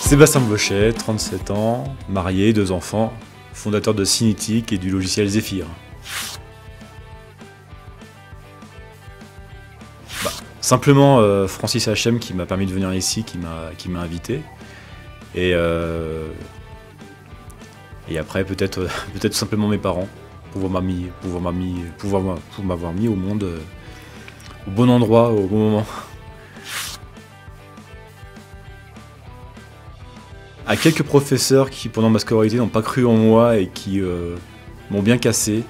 Sébastien Bochet, 37 ans, marié, 2 enfants, fondateur de Cinétique et du logiciel Zephyr. Simplement Francis H.M. qui m'a permis de venir ici, qui m'a invité. Et après peut-être tout simplement mes parents, pour m'avoir mis au monde au bon endroit, au bon moment. À quelques professeurs qui, pendant ma scolarité, n'ont pas cru en moi et qui m'ont bien cassé.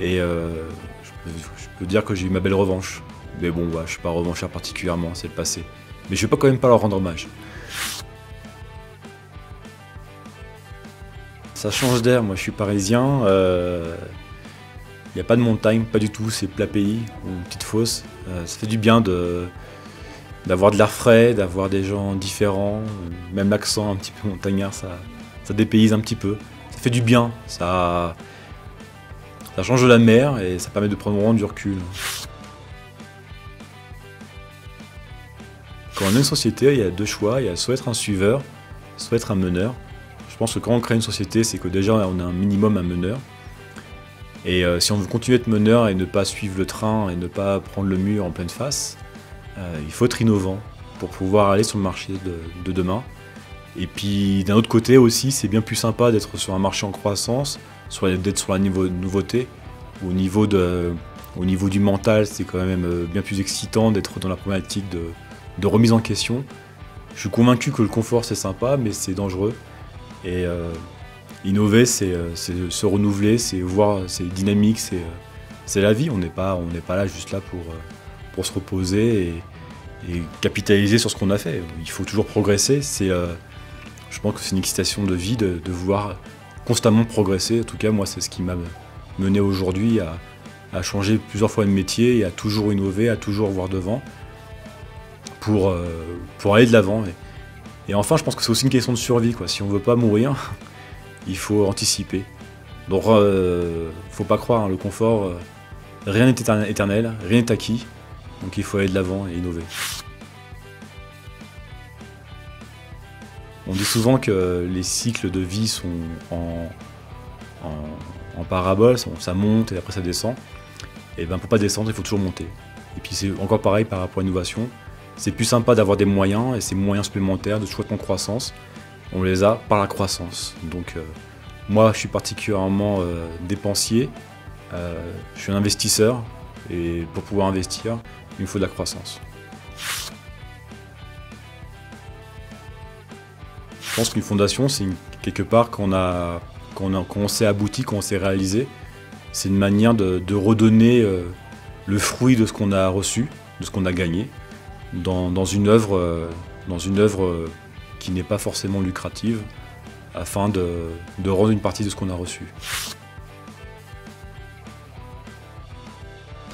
Et je peux dire que j'ai eu ma belle revanche. Mais bon, je ne suis pas revanchard particulièrement, c'est le passé. Mais je ne vais quand même pas leur rendre hommage. Ça change d'air, moi je suis parisien. Il n'y a pas de montagne, pas du tout, c'est plat pays, ou une petite fosse. Ça fait du bien d'avoir de l'air frais, d'avoir des gens différents, même l'accent un petit peu montagnard, ça dépayse un petit peu. Ça fait du bien, ça change de la mer et ça permet de prendre vraiment du recul. Quand on a une société, il y a 2 choix, il y a soit être un suiveur, soit être un meneur. Je pense que quand on crée une société, c'est que déjà on a un minimum un meneur. Et si on veut continuer à être meneur et ne pas suivre le train et ne pas prendre le mur en pleine face, il faut être innovant pour pouvoir aller sur le marché de demain. Et puis d'un autre côté aussi, c'est bien plus sympa d'être sur un marché en croissance, d'être sur la nouveauté. Au niveau du mental, c'est quand même bien plus excitant d'être dans la problématique de remise en question. Je suis convaincu que le confort c'est sympa, mais c'est dangereux. Et innover, c'est se renouveler, c'est voir, c'est dynamique, c'est la vie. On n'est pas là juste là pour se reposer et capitaliser sur ce qu'on a fait. Il faut toujours progresser. Je pense que c'est une excitation de vie de vouloir constamment progresser. En tout cas, moi, c'est ce qui m'a mené aujourd'hui à changer plusieurs fois de métier et à toujours innover, à toujours voir devant pour aller de l'avant. Et enfin, je pense que c'est aussi une question de survie, quoi. Si on ne veut pas mourir, il faut anticiper. Donc, faut pas croire, hein, le confort, rien n'est éternel, rien n'est acquis. Donc il faut aller de l'avant et innover. On dit souvent que les cycles de vie sont en parabole, ça monte et après ça descend. Et bien pour pas descendre, il faut toujours monter. Et puis c'est encore pareil par rapport à l'innovation. C'est plus sympa d'avoir des moyens, et ces moyens supplémentaires de chouette en croissance, on les a par la croissance. Donc moi je suis particulièrement dépensier, je suis un investisseur, et pour pouvoir investir, il me faut de la croissance. Je pense qu'une fondation, c'est quelque part quand on s'est abouti, quand on s'est réalisé, c'est une manière de redonner le fruit de ce qu'on a reçu, de ce qu'on a gagné, dans une œuvre qui n'est pas forcément lucrative, afin de rendre une partie de ce qu'on a reçu.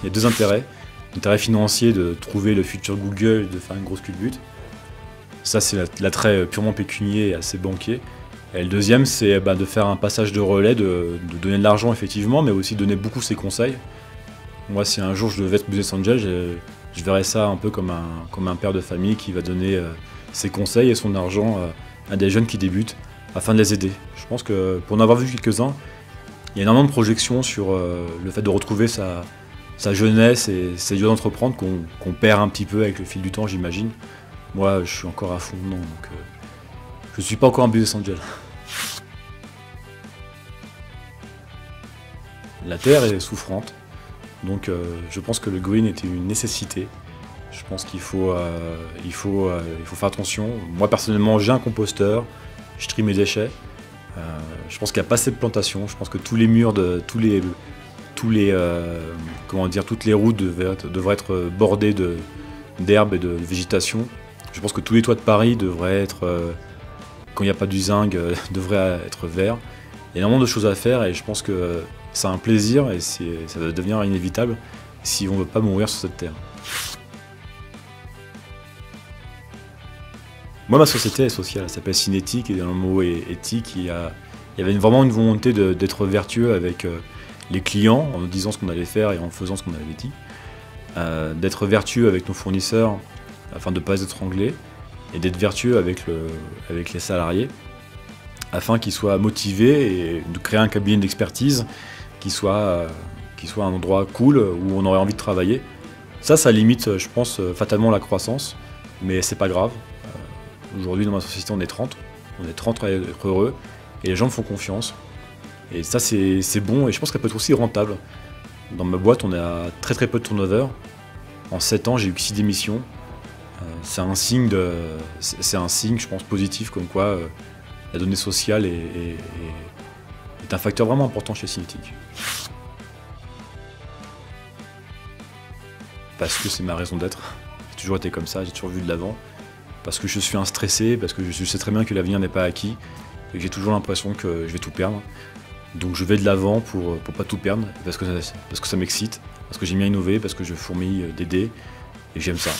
Il y a 2 intérêts. L'intérêt financier de trouver le futur Google, de faire une grosse culbute. Ça, c'est l'attrait purement pécunier et assez banquier. Et le deuxième, c'est de faire un passage de relais, de donner de l'argent effectivement, mais aussi donner beaucoup ses conseils. Moi, si un jour je devais être business angel, je verrais ça un peu comme un père de famille qui va donner ses conseils et son argent à des jeunes qui débutent afin de les aider. Je pense que pour en avoir vu quelques-uns, il y a énormément de projections sur le fait de retrouver sa jeunesse et ses joies d'entreprendre qu'on perd un petit peu avec le fil du temps, j'imagine. Moi, je suis encore à fond dedans, donc je ne suis pas encore un business angel. La terre est souffrante, donc je pense que le green était une nécessité. Je pense qu'il faut faire attention. Moi, personnellement, j'ai un composteur, je trie mes déchets. Je pense qu'il n'y a pas assez de plantations. Je pense que tous les murs, toutes les routes devraient être bordées d'herbes et de végétation. Je pense que tous les toits de Paris devraient être, quand il n'y a pas du zinc, devraient être verts. Il y a énormément de choses à faire et je pense que c'est un plaisir et ça va devenir inévitable si on ne veut pas mourir sur cette terre. Moi, ma société est sociale, elle s'appelle Cinétique et dans le mot éthique, il y avait vraiment une volonté d'être vertueux avec les clients en disant ce qu'on allait faire et en faisant ce qu'on avait dit, d'être vertueux avec nos fournisseurs afin de ne pas être étranglés et d'être vertueux avec les salariés, afin qu'ils soient motivés et de créer un cabinet d'expertise qui soit un endroit cool où on aurait envie de travailler. Ça limite, je pense, fatalement la croissance, mais c'est pas grave. Aujourd'hui, dans ma société, on est 30 à être heureux, et les gens me font confiance. Et ça, c'est bon, et je pense qu'elle peut être aussi rentable. Dans ma boîte, on a très très peu de turnover. En 7 ans, j'ai eu que 6 démissions. C'est un signe, je pense, positif, comme quoi la donnée sociale est un facteur vraiment important chez Cinétique. Parce que c'est ma raison d'être. J'ai toujours été comme ça, j'ai toujours vu de l'avant. Parce que je suis un stressé, parce que je sais très bien que l'avenir n'est pas acquis, et que j'ai toujours l'impression que je vais tout perdre. Donc je vais de l'avant pour pas tout perdre, parce que ça m'excite, parce que j'aime bien innover, parce que je fourmille d'idées, et j'aime ça.